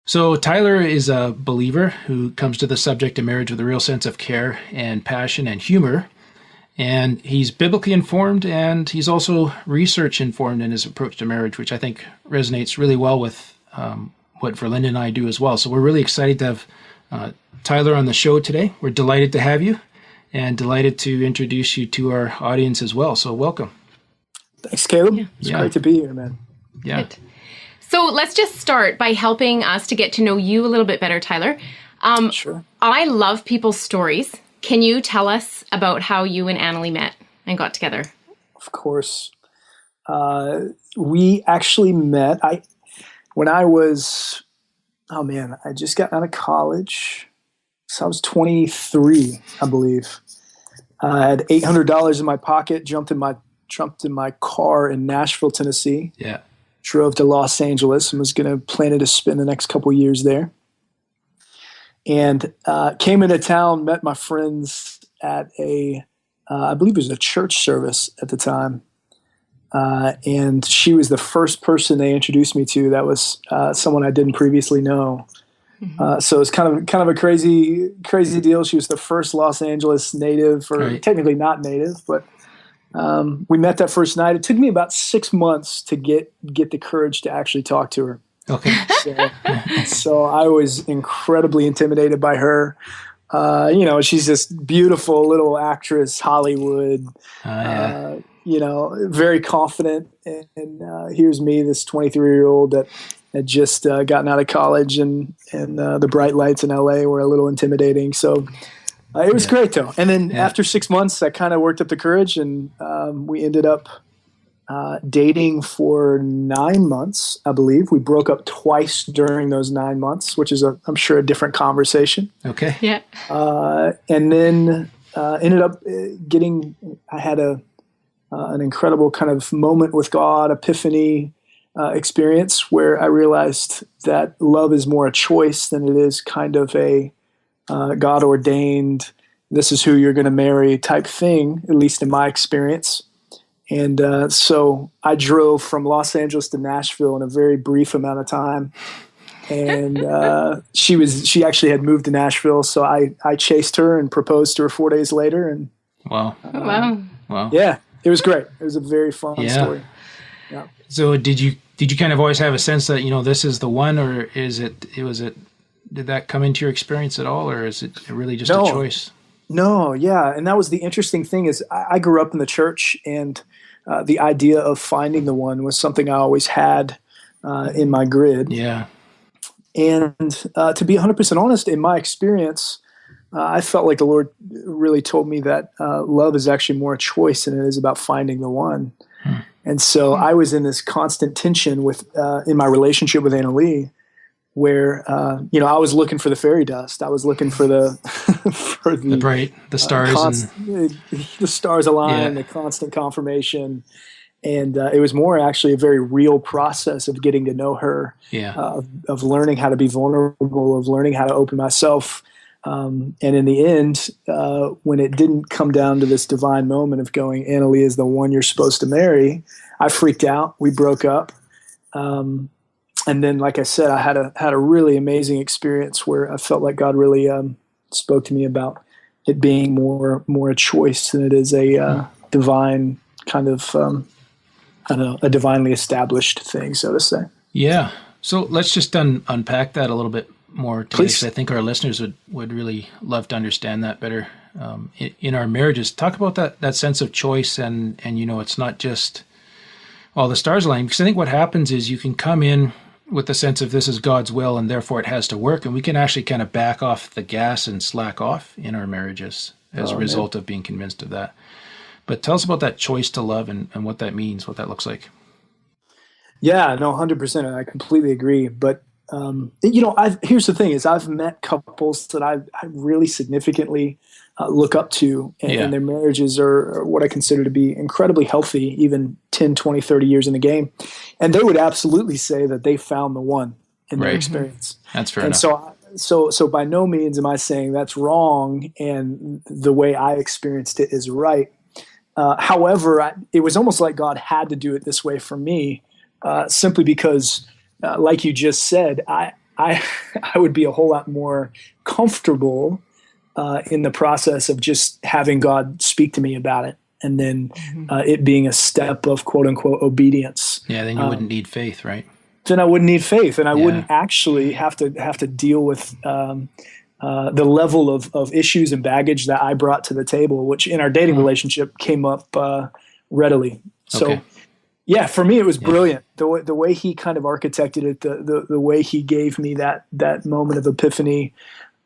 So Tyler is a believer who comes to the subject of marriage with a real sense of care and passion and humor. And he's biblically informed, and he's also research informed in his approach to marriage, which I think resonates really well with what Verlinda and I do as well. So we're really excited to have Tyler on the show today. We're delighted to have you and delighted to introduce you to our audience as well. So welcome. Thanks, Caleb. It's great to be here, man. Yeah. Good. So let's just start by helping us to get to know you a little bit better, Tyler. Sure. I love people's stories. Can you tell us about how you and Annalie met and got together? Of course. We actually met when I was, I just got out of college. So I was 23, I believe. I had $800 in my pocket, jumped in my car in Nashville, Tennessee. Yeah. Drove to Los Angeles and was going to plan to spend the next couple years there. And came into town, met my friends at I believe it was a church service at the time. And she was the first person they introduced me to that was someone I didn't previously know. Mm-hmm. So it's kind of a crazy deal. She was the first Los Angeles native, or technically not native, but we met that first night. It took me about 6 months to get the courage to actually talk to her. Okay. So I was incredibly intimidated by her. She's this beautiful little actress, Hollywood, very confident. And here's me, this 23-year-old that had just gotten out of college, and the bright lights in LA were a little intimidating. So it was great, though. And then after 6 months, I kind of worked up the courage, and we ended up dating for 9 months, I believe. We broke up twice during those 9 months, which is, I'm sure, a different conversation. Okay. Yeah. And then ended up I had an incredible kind of moment with God, epiphany experience, where I realized that love is more a choice than it is kind of a God ordained, this is who you're going to marry type thing, at least in my experience. And so I drove from Los Angeles to Nashville in a very brief amount of time. And she actually had moved to Nashville, so I chased her and proposed to her 4 days later. And wow. Wow. Yeah, it was great. It was a very fun story. Yeah. So did you kind of always have a sense that, this is the one, or did that come into your experience at all, or is it really just a choice? No, yeah. And that was the interesting thing is I grew up in the church, and the idea of finding the one was something I always had in my grid. Yeah. And to be 100% honest, in my experience, I felt like the Lord really told me that love is actually more a choice than it is about finding the one. And so I was in this constant tension in my relationship with Annalie, where I was looking for the fairy dust. I was looking for the the stars, the stars align, the constant confirmation, and it was more actually a very real process of getting to know her, of learning how to be vulnerable, of learning how to open myself, and in the end, when it didn't come down to this divine moment of going, Annalie is the one you're supposed to marry, I freaked out. We broke up. And then, like I said, I had a really amazing experience where I felt like God really spoke to me about it being more a choice than it is a divine kind of, a divinely established thing, so to say. Yeah. So let's just unpack that a little bit more today, Please. because I think our listeners would really love to understand that better in our marriages. Talk about that sense of choice, and it's not just all the stars aligning, because I think what happens is you can come in with the sense of this is God's will and therefore it has to work, and we can actually kind of back off the gas and slack off in our marriages as a result of being convinced of that. But tell us about that choice to love and what that means, what that looks like. Yeah, no, 100%. I completely agree. But, here's the thing is I've met couples that I really significantly look up to, and their marriages are what I consider to be incredibly healthy, even 10, 20, 30 years in the game. And they would absolutely say that they found the one in their experience. That's fair enough. So by no means am I saying that's wrong and the way I experienced it is right. However, it was almost like God had to do it this way for me, simply because, like you just said, I I would be a whole lot more comfortable in the process of just having God speak to me about it, and then it being a step of quote unquote obedience. Yeah, then you wouldn't need faith, right? Then I wouldn't need faith, and I wouldn't actually have to deal with the level of issues and baggage that I brought to the table, which in our dating relationship came up readily. So, yeah, for me it was brilliant. The way he kind of architected it, the way he gave me that moment of epiphany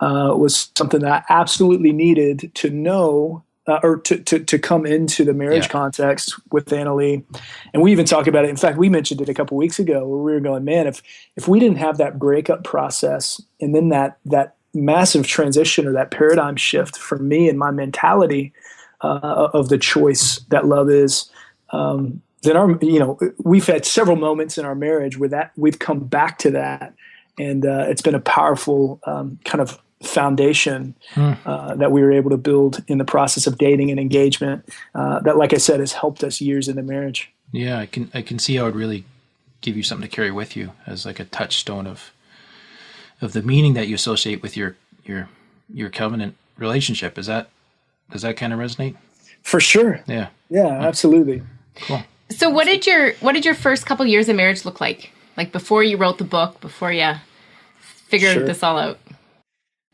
was something that I absolutely needed to know. Or to come into the marriage context with Annalee. And we even talked about it. In fact, we mentioned it a couple weeks ago where we were going, man, if we didn't have that breakup process and then that massive transition or that paradigm shift for me and my mentality of the choice that love is, then we've had several moments in our marriage where that we've come back to that. And it's been a powerful kind of foundation that we were able to build in the process of dating and engagement that, like I said, has helped us years into marriage. Yeah, I can see how it really give you something to carry with you as like a touchstone of the meaning that you associate with your covenant relationship. Does that kind of resonate? For sure. Yeah. Yeah, absolutely. Cool. So what did your first couple years of marriage look like? Like before you wrote the book, before you figured this all out?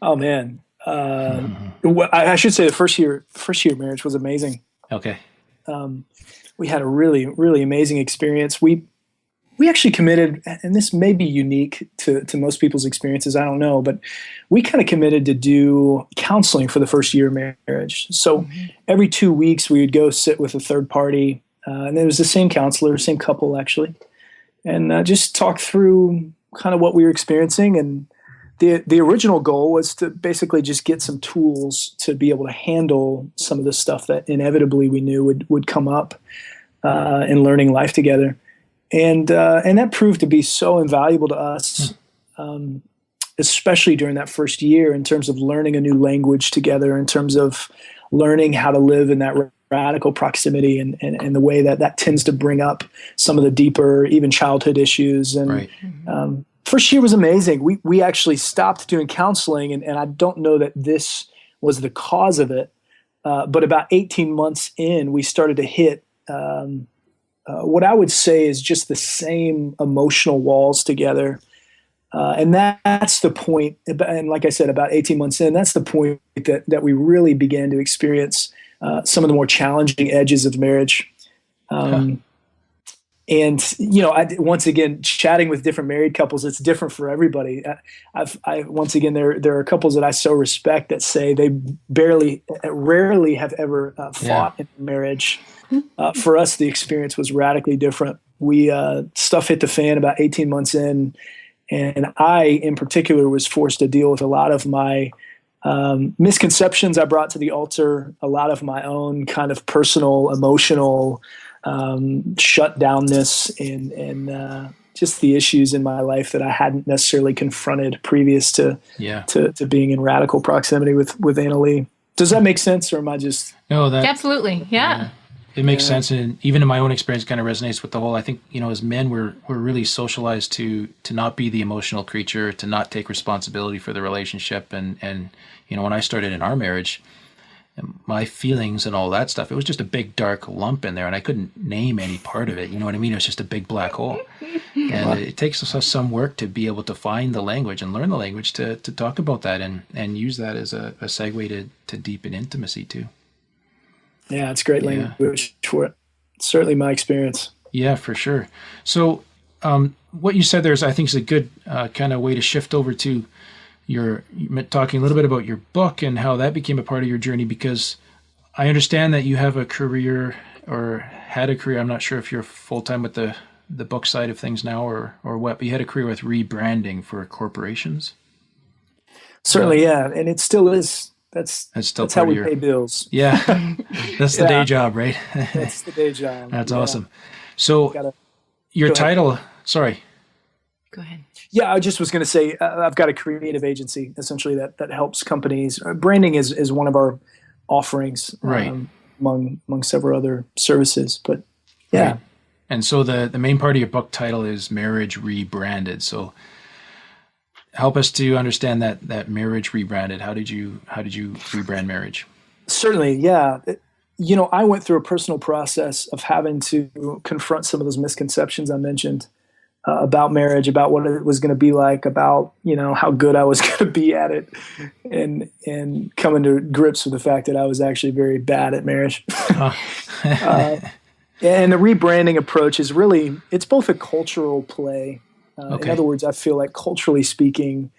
Oh man, I should say the first year of marriage was amazing. Okay. We had a really, really amazing experience. We actually committed, and this may be unique to most people's experiences, I don't know, but we kind of committed to do counseling for the first year of marriage. So every 2 weeks we would go sit with a third party, and it was the same counselor, same couple actually, and just talk through kind of what we were experiencing. And the original goal was to basically just get some tools to be able to handle some of the stuff that inevitably we knew would come up in learning life together. And that proved to be so invaluable to us, especially during that first year in terms of learning a new language together, in terms of learning how to live in that radical proximity and the way that tends to bring up some of the deeper, even childhood issues. And first year was amazing. We actually stopped doing counseling, and I don't know that this was the cause of it, but about 18 months in, we started to hit what I would say is just the same emotional walls together. And that's the point, and like I said, about 18 months in, that's the point that we really began to experience some of the more challenging edges of marriage. And, once again, chatting with different married couples, it's different for everybody. Once again, there are couples that I so respect that say they rarely have ever fought in marriage. For us, the experience was radically different. Stuff hit the fan about 18 months in, and I, in particular, was forced to deal with a lot of my misconceptions I brought to the altar, a lot of my own kind of personal, emotional shutdownness and just the issues in my life that I hadn't necessarily confronted previous to being in radical proximity with Annalee. Does that make sense, or am I just... No, that... Absolutely, yeah. It makes sense, and even in my own experience kind of resonates with the whole, I think, as men, we're really socialized to not be the emotional creature, to not take responsibility for the relationship, and when I started in our marriage, my feelings and all that stuff, it was just a big dark lump in there, and I couldn't name any part of it. You know what I mean? It was just a big black hole. And it takes us some work to be able to find the language and learn the language to talk about that and use that as a segue to deepen intimacy too. Yeah, it's great language for it. Certainly my experience. Yeah, for sure. So what you said there is, I think, is a good kind of way to shift over to you're talking a little bit about your book and how that became a part of your journey, because I understand that you have a career or had a career. I'm not sure if you're full-time with the book side of things now or what, but you had a career with rebranding for corporations. Certainly, yeah. And it still is. That's how we pay bills. Yeah. That's the day job, right? That's the day job. That's awesome. So your title, sorry. Go ahead. Yeah, I just was going to say, I've got a creative agency, essentially, that helps companies. Branding is one of our offerings, right, among several other services. But yeah. Right. And so the main part of your book title is Marriage Rebranded. So help us to understand that marriage rebranded. How did you rebrand marriage? Certainly, yeah. I went through a personal process of having to confront some of those misconceptions I mentioned about marriage, about what it was going to be like, about how good I was going to be at it, and coming to grips with the fact that I was actually very bad at marriage. And the rebranding approach is really, it's both a cultural play. In other words, I feel like culturally speaking,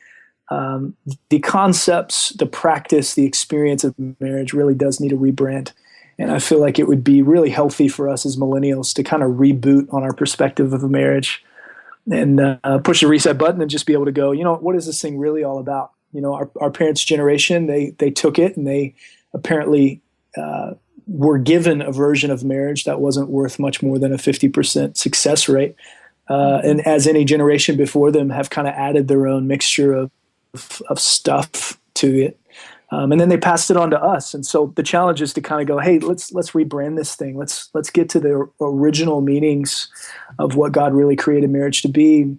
the concepts, the practice, the experience of marriage really does need a rebrand. And I feel like it would be really healthy for us as millennials to kind of reboot on our perspective of a marriage and push the reset button and just be able to go, what is this thing really all about? Our parents' generation, they took it and they apparently were given a version of marriage that wasn't worth much more than a 50% success rate. And as any generation before them have kind of added their own mixture of stuff to it. And then they passed it on to us. And so the challenge is to kind of go, hey, let's rebrand this thing. Let's get to the original meanings of what God really created marriage to be.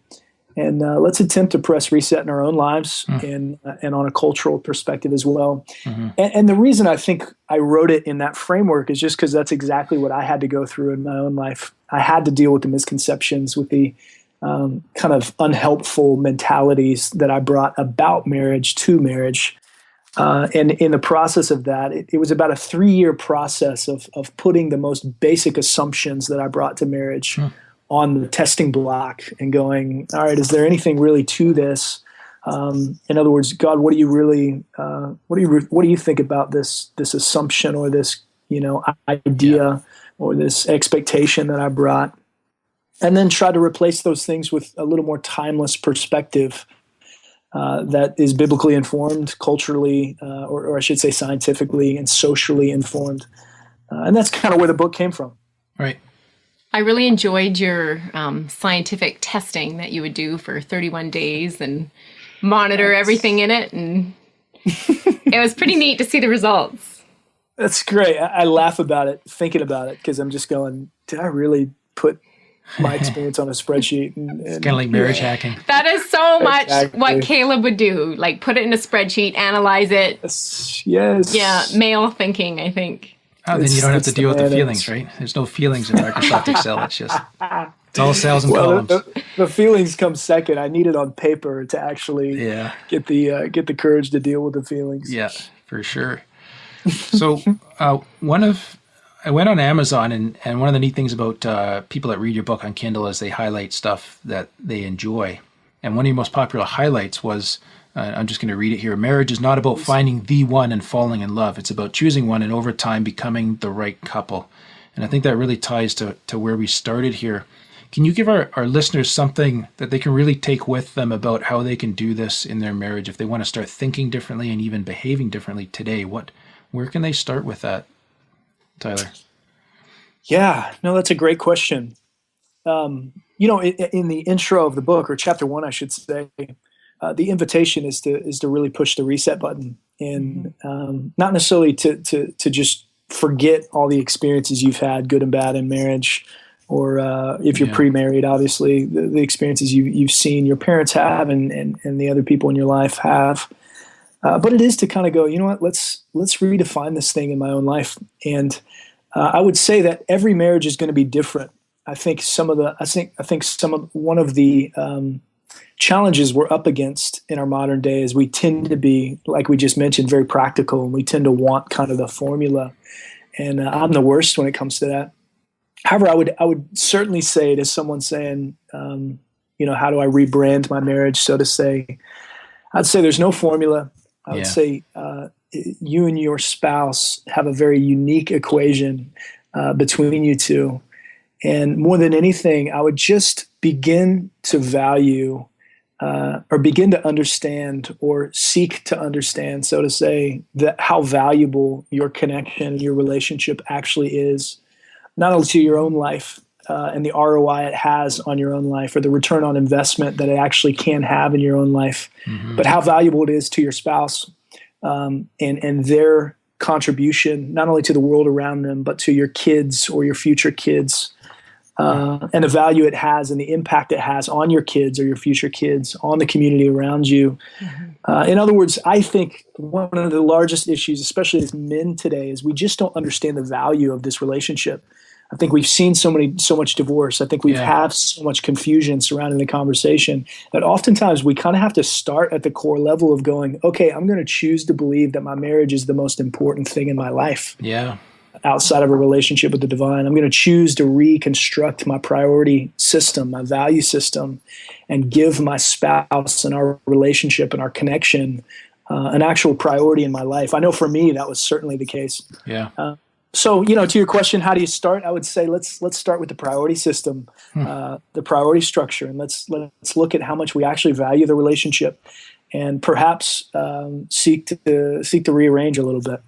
And let's attempt to press reset in our own lives and on a cultural perspective as well. Mm-hmm. And the reason I think I wrote it in that framework is just because that's exactly what I had to go through in my own life. I had to deal with the misconceptions, with the kind of unhelpful mentalities that I brought about marriage to marriage. And in the process of that, it was about a 3-year process of putting the most basic assumptions that I brought to marriage on the testing block and going, all right, is there anything really to this? In other words, God, what do you really, what do you think about this assumption or this, idea or this expectation that I brought? And then try to replace those things with a little more timeless perspective that is biblically informed, culturally, or I should say scientifically and socially informed. And that's kind of where the book came from. Right. I really enjoyed your scientific testing that you would do for 31 days and monitor everything in it. And it was pretty neat to see the results. That's great. I laugh about it, thinking about it, because I'm just going, did I really put my experience on a spreadsheet? It's kind of like marriage hacking. That is so much what Caleb would do. Like put it in a spreadsheet, analyze it. Yes. Yeah, male thinking, I think. Oh, then you don't have to deal with the feelings, right? There's no feelings in Microsoft Excel. It's all cells and columns. The feelings come second. I need it on paper to actually get the courage to deal with the feelings. Yeah, for sure. So I went on Amazon, and one of the neat things about people that read your book on Kindle is they highlight stuff that they enjoy. And one of your most popular highlights was, I'm just going to read it here, marriage is not about finding the one and falling in love. It's about choosing one and over time becoming the right couple. And I think that really ties to where we started here. Can you give our listeners something that they can really take with them about how they can do this in their marriage if they want to start thinking differently and even behaving differently today? Where can they start with that, Tyler? Yeah, no, that's a great question. In the intro of the book, or chapter 1, I should say, the invitation is to really push the reset button and not necessarily to just forget all the experiences you've had, good and bad, in marriage, or if you're pre-married, obviously the experiences you've seen your parents have and the other people in your life have. But it is to kind of go, you know what? Let's redefine this thing in my own life. And I would say that every marriage is going to be different. I think one of the challenges we're up against in our modern day is we tend to be, like we just mentioned, very practical, and we tend to want kind of the formula. And I'm the worst when it comes to that. However, I would certainly say to someone saying, how do I rebrand my marriage, so to say? I'd say there's no formula. I would say you and your spouse have a very unique equation between you two. And more than anything, I would just begin to value or begin to understand or seek to understand, so to say, that how valuable your connection, your relationship actually is, not only to your own life and the ROI it has on your own life, or the return on investment that it actually can have in your own life, but how valuable it is to your spouse and their contribution, not only to the world around them, but to your kids or your future kids. and the value it has and the impact it has on your kids or your future kids, on the community around you. In other words, I think one of the largest issues, especially as men today, is we just don't understand the value of this relationship. I think we've seen so much divorce. I think we've had so much confusion surrounding the conversation that oftentimes we kind of have to start at the core level of going, okay, I'm going to choose to believe that my marriage is the most important thing in my life. Yeah. Outside of a relationship with the divine. I'm going to choose to reconstruct my priority system, my value system, and give my spouse and our relationship and our connection an actual priority in my life. I know for me, that was certainly the case. Yeah. So, to your question, how do you start? I would say let's start with the priority system, the priority structure, and let's look at how much we actually value the relationship, and perhaps seek to rearrange a little bit.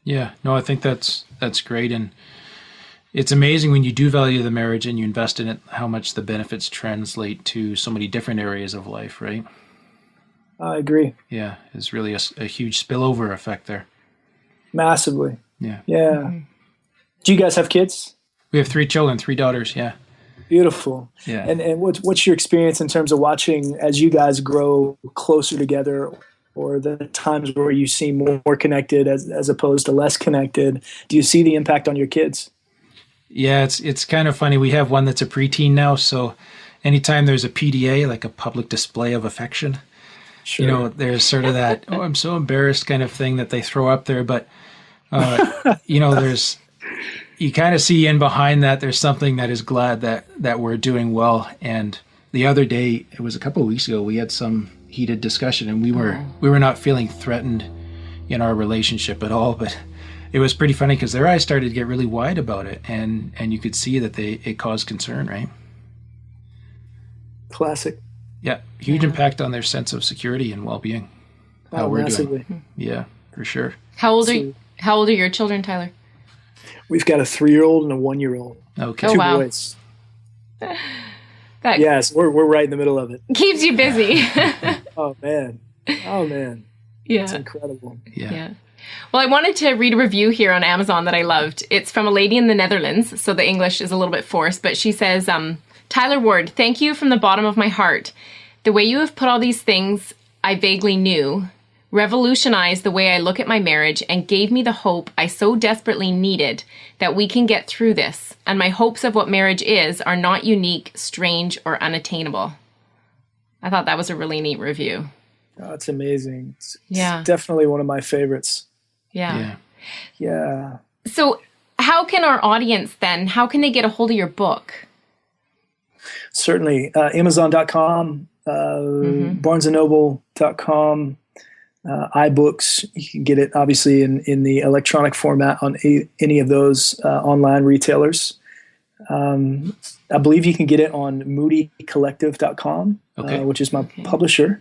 Yeah, no, I think that's great, and it's amazing when you do value the marriage and you invest in it, how much the benefits translate to so many different areas of life, right? I agree. Yeah, it's really a huge spillover effect there. Massively. Yeah. Yeah. Do you guys have kids? We have 3 children, 3 daughters. Yeah. Beautiful. Yeah. And what's your experience in terms of watching as you guys grow closer together, or the times where you seem more connected as opposed to less connected? Do you see the impact on your kids? Yeah, it's kind of funny. We have one that's a preteen now, so anytime there's a PDA, like a public display of affection, sure. There's sort of that, oh, I'm so embarrassed kind of thing that they throw up there. But, there's, you kind of see in behind that, there's something that is glad that we're doing well. And the other day, it was a couple of weeks ago, we had some heated discussion, and we were not feeling threatened in our relationship at all, but it was pretty funny because their eyes started to get really wide about it, and you could see that it caused concern, right? Classic. Yeah, huge impact on their sense of security and well-being. How we're massively. doing. Yeah, for sure. How old are your children, Tyler? We've got a 3-year-old and a 1-year-old. Okay. 2 boys. Yes, we're right in the middle of it. Keeps you busy. Oh man. Yeah. It's incredible. Yeah. Well, I wanted to read a review here on Amazon that I loved. It's from a lady in the Netherlands, so the English is a little bit forced, but she says, Tyler Ward, thank you from the bottom of my heart. The way you have put all these things I vaguely knew revolutionized the way I look at my marriage and gave me the hope I so desperately needed that we can get through this. And my hopes of what marriage is are not unique, strange, or unattainable. I thought that was a really neat review. Oh, it's amazing. It's Yeah. definitely one of my favorites. Yeah. Yeah. So how can our audience then, how can they get a hold of your book? Certainly. Amazon.com, BarnesandNoble.com, iBooks. You can get it obviously in the electronic format on any of those online retailers. I believe you can get it on moodycollective.com, which is my publisher.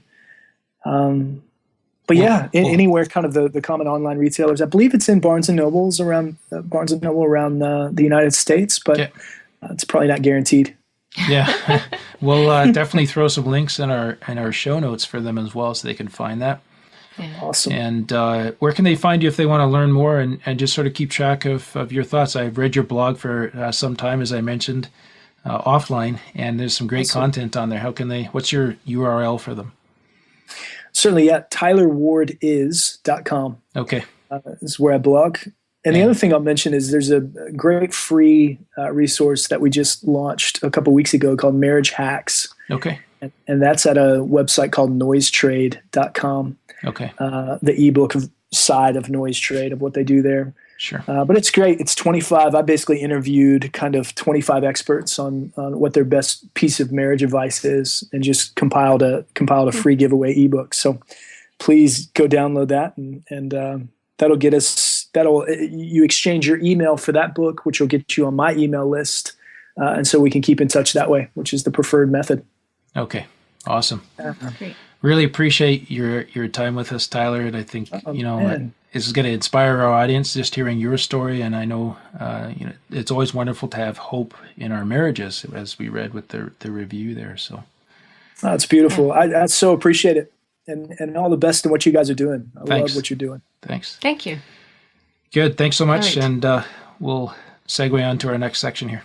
But anywhere kind of the common online retailers. I believe it's in Barnes and Nobles around the United States, but it's probably not guaranteed. Yeah, we'll definitely throw some links in our show notes for them as well, so they can find that. Yeah. Awesome. And where can they find you if they want to learn more and just sort of keep track of your thoughts? I've read your blog for some time, as I mentioned, offline, and there's some great content on there. What's your URL for them? Certainly, tylerwardis.com. Okay. Is where I blog. And the other thing I'll mention is there's a great free resource that we just launched a couple weeks ago called Marriage Hacks. Okay. And that's at a website called noisetrade.com. Okay. The ebook side of Noise Trade, of what they do there. Sure. But it's great. It's 25. I basically interviewed kind of 25 experts on what their best piece of marriage advice is, and just compiled a free giveaway ebook. So please go download that, and that'll get us. You exchange your email for that book, which will get you on my email list, and so we can keep in touch that way, which is the preferred method. Okay. Awesome. Great. Really appreciate your time with us, Tyler. And I think, this is going to inspire our audience just hearing your story. And I know, it's always wonderful to have hope in our marriages, as we read with the review there. So that's beautiful. I so appreciate it. And all the best in what you guys are doing. I love what you're doing. Thanks. Thank you. Good. Thanks so much. Right. And we'll segue on to our next section here.